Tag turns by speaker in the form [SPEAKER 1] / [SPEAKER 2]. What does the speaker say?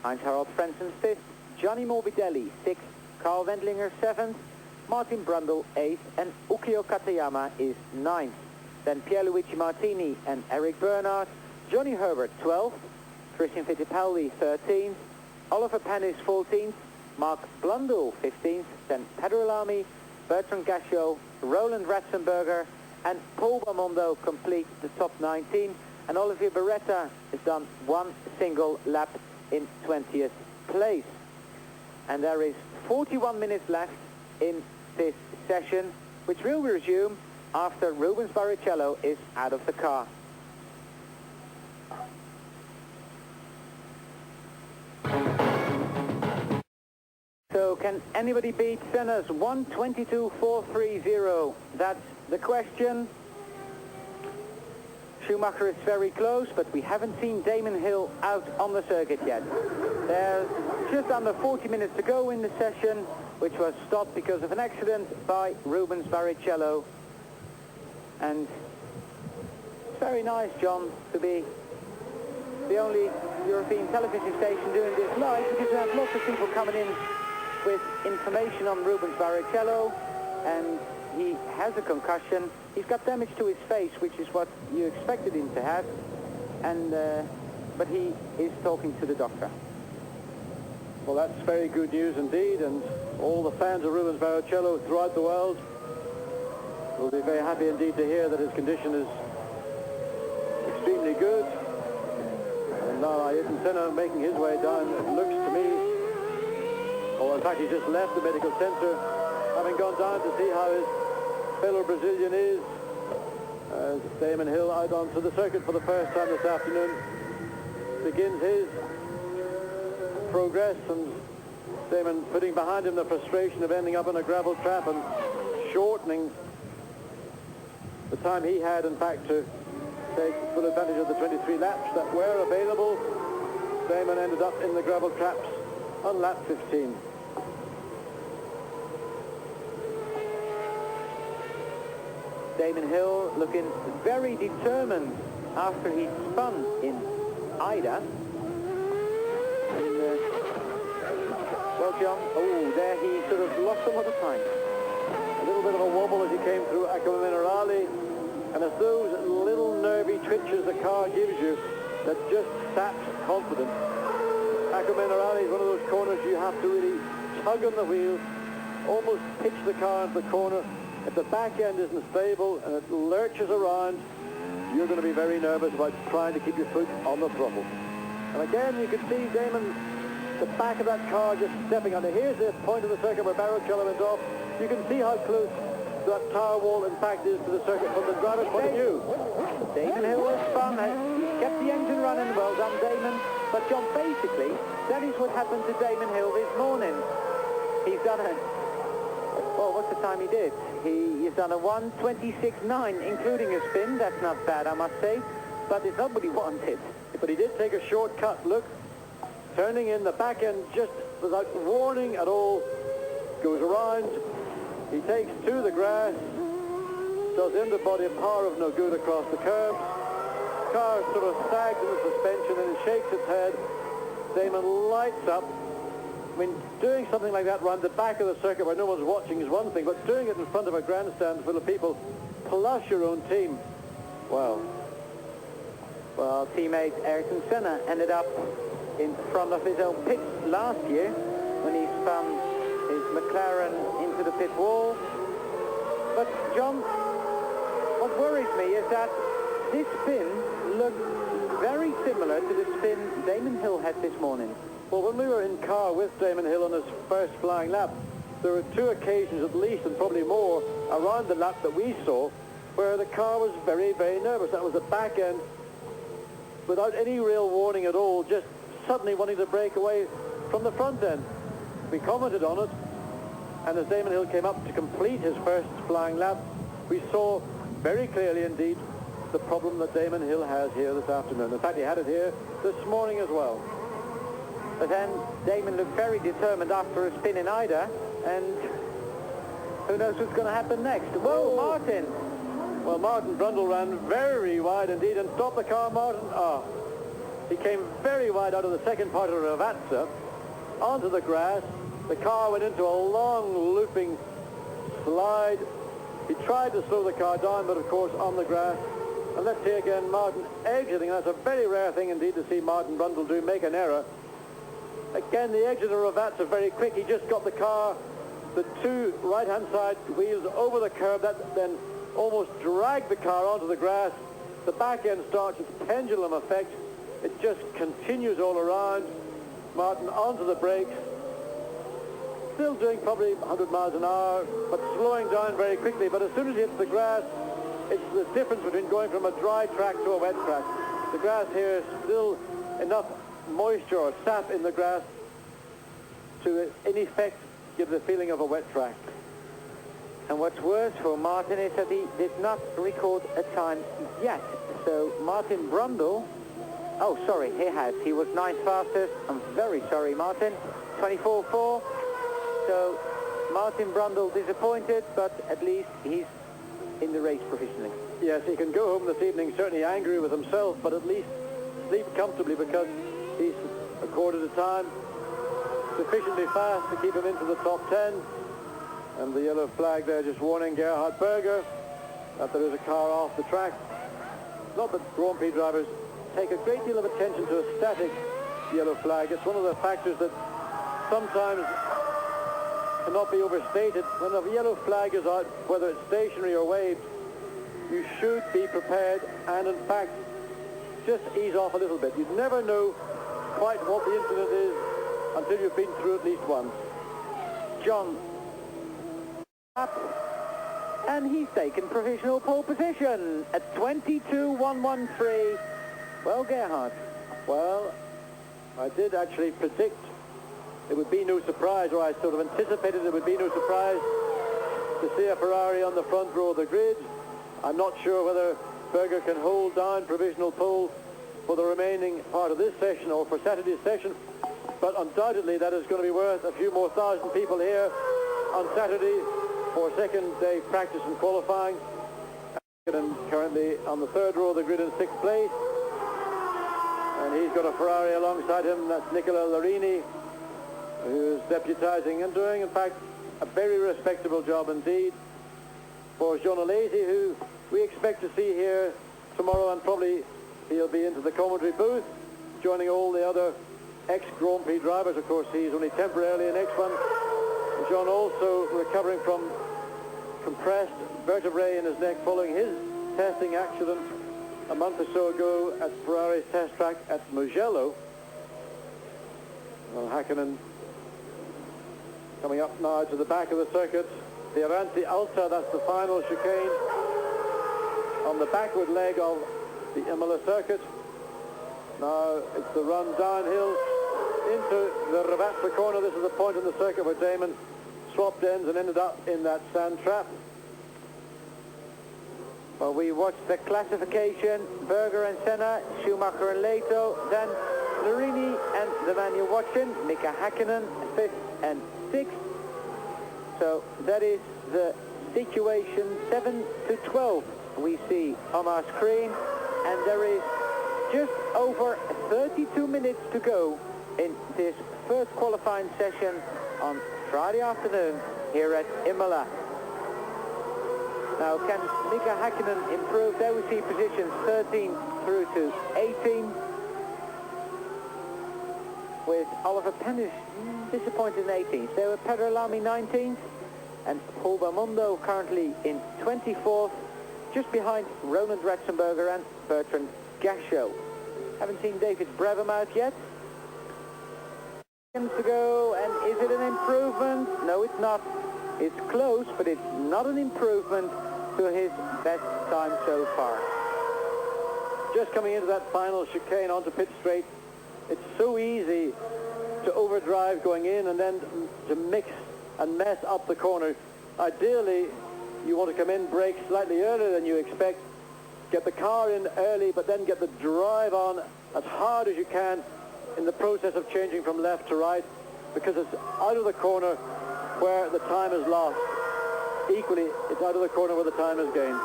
[SPEAKER 1] Heinz-Harald Frentzen 5th, Johnny Morbidelli 6th, Carl Wendlinger 7th, Martin Brundle 8th, and Ukio Katayama is 9th. Then Pierluigi Martini and Eric Bernard, Johnny Herbert 12th, Christian Fittipaldi 13th, Oliver Pennis 14th, Mark Blundell 15th, then Pedro Lamy, Bertrand Gachot, Roland Ratzenberger, and Paul Bamondo complete the top 19, and Olivier Beretta has done one single lap in 20th place. And there is 41 minutes left in this session, which will resume after Rubens Barrichello is out of the car. So can anybody beat Senna's 1:22.430? That's the question. Schumacher is very close, but we haven't seen Damon Hill out on the circuit yet. There's just under 40 minutes to go in the session, which was stopped because of an accident by Rubens Barrichello. And it's very nice, John, to be the only European television station doing this live, because we have lots of people coming in with information on Rubens Barrichello, and he has a concussion. He's got damage to his face, which is what you expected him to have, and but he is talking to the doctor.
[SPEAKER 2] Well, that's very good news indeed, and all the fans of Rubens Barrichello throughout the world will be very happy indeed to hear that his condition is extremely good. And now Ayrton Senna making his way down, it looks to me, or in fact he just left the medical center, having gone down to see how his fellow Brazilian is, as Damon Hill out onto the circuit for the first time this afternoon begins his progress, and Damon putting behind him the frustration of ending up on a gravel trap and shortening the time he had, in fact, to take full advantage of the 23 laps that were available. Damon ended up in the gravel traps on lap 15.
[SPEAKER 1] Damon Hill looking very determined after he spun in Ida. And, well, John, oh, there he sort of lost a lot of time.
[SPEAKER 2] A little bit of a wobble as he came through Acqua Minerale, and it's those little nervy twitches the car gives you that just saps confidence. Acqua Minerale is one of those corners you have to really tug on the wheel, almost pitch the car into the corner. If the back end isn't stable and it lurches around, you're going to be very nervous about trying to keep your foot on the throttle. And again, you can see Damon, the back of that car just stepping under. Here's the point of the circuit where Barrichello went off. You can see how close that tower wall, in fact, is to the circuit from the driver's point of view.
[SPEAKER 1] Damon Hill was fun. He kept the engine running. Well done, Damon. But John, basically, that is what happened to Damon Hill this morning. He's done a... Well, what's the time he did? He's done a 1:26.9, including a spin. That's not bad, I must say. But it's not what he wanted.
[SPEAKER 2] But he did take a shortcut. Look, turning in the back end just without warning at all. Goes around. He takes to the grass. Does in the body of power of no good across the curb. Car sort of sags in the suspension and it shakes its head. Damon lights up. I mean, doing something like that around the back of the circuit where no one's watching is one thing, but doing it in front of a grandstand full of people, plus your own team, wow.
[SPEAKER 1] Well, teammate Ayrton Senna ended up in front of his own pit last year when he spun his McLaren into the pit wall. But, John, what worries me is that this spin looked very similar to the spin Damon Hill had this morning.
[SPEAKER 2] Well, when we were in car with Damon Hill on his first flying lap, there were two occasions at least, and probably more, around the lap that we saw, where the car was very, very nervous. That was the back end, without any real warning at all, just suddenly wanting to break away from the front end. We commented on it, and as Damon Hill came up to complete his first flying lap, we saw very clearly indeed the problem that Damon Hill has here this afternoon. In fact, he had it here this morning as well.
[SPEAKER 1] But then Damon looked very determined after a spin in Ida, and who knows what's going to happen next. Whoa, Martin!
[SPEAKER 2] Well, Martin Brundle ran very wide indeed, and stopped the car, Martin. He came very wide out of the second part of Ravazza onto the grass. The car went into a long looping slide. He tried to slow the car down, but of course on the grass. And let's see again Martin exiting. That's a very rare thing indeed to see Martin Brundle do, make an error. Again, the exit of Ravazza very quick. He just got the car, the two right-hand side wheels over the curb. That then almost dragged the car onto the grass. The back end starts its pendulum effect. It just continues all around. Martin onto the brakes. Still doing probably 100 miles an hour, but slowing down very quickly. But as soon as he hits the grass, it's the difference between going from a dry track to a wet track. The grass here is still enough moisture or sap in the grass to, in effect, give the feeling of a wet track.
[SPEAKER 1] And what's worse for Martin is that he did not record a time yet. So Martin Brundle, oh sorry, he has. He was 9th fastest. I'm very sorry, Martin. 24.4. So Martin Brundle disappointed, but at least he's in the race professionally.
[SPEAKER 2] Yes, he can go home this evening certainly angry with himself, but at least sleep comfortably because he's accorded a time sufficiently fast to keep him into the top 10. And the yellow flag there just warning Gerhard Berger that there is a car off the track. Not that Grand Prix drivers take a great deal of attention to a static yellow flag. It's one of the factors that sometimes cannot be overstated. When a yellow flag is out, whether it's stationary or waved, you should be prepared and in fact just ease off a little bit. You'd never know quite what the incident is until you've been through at least once.
[SPEAKER 1] John up, and he's taken provisional pole position at 22.113. Well, Gerhard.
[SPEAKER 2] Well, I did actually predict it would be no surprise, or I sort of anticipated it would be no surprise to see a Ferrari on the front row of the grid. I'm not sure whether Berger can hold down provisional pole for the remaining part of this session or for Saturday's session, but undoubtedly that is going to be worth a few more thousand people here on Saturday for second day practice and qualifying. And currently on the third row of the grid in 6th place, and he's got a Ferrari alongside him. That's Nicola Larini, who's deputizing and doing in fact a very respectable job indeed for Jean Alesi, who we expect to see here tomorrow, and probably he'll be into the commentary booth joining all the other ex-Grand Prix drivers. Of course, he's only temporarily an X1. Jean also recovering from compressed vertebrae in his neck following his testing accident a month or so ago at Ferrari's test track at Mugello. Well, Häkkinen coming up now to the back of the circuit. The Aranti Alta, that's the final chicane on the backward leg of the Imola circuit. Now it's the run downhill into the Ravazza corner. This is the point in the circuit where Damon swapped ends and ended up in that sand trap.
[SPEAKER 1] Well, we watched the classification, Berger and Senna, Schumacher and Leto, then Larini and the man you're watching, Mika Häkkinen, 5th and 6th. So that is the situation 7 to 12 we see on our screen, and there is just over 32 minutes to go in this first qualifying session on Friday afternoon here at Imola. Now, can Mika Häkkinen improve? There we see positions 13 through to 18. With Oliver Pennis disappointed in 18th. There were Pedro Lamy 19th and Paul Belmondo currently in 24th, just behind Roland Ratzenberger and Bertrand Gachot. Haven't seen David Brabham out yet. To go, and is it an improvement? No, it's not. It's close, but it's not an improvement to his best time so far.
[SPEAKER 2] Just coming into that final chicane onto pit straight, it's so easy to overdrive going in and then to mix and mess up the corner. Ideally, you want to come in, brake slightly earlier than you expect, get the car in early, but then get the drive on as hard as you can in the process of changing from left to right, because it's out of the corner where the time is lost. Equally, it's out of the corner where the time is gained.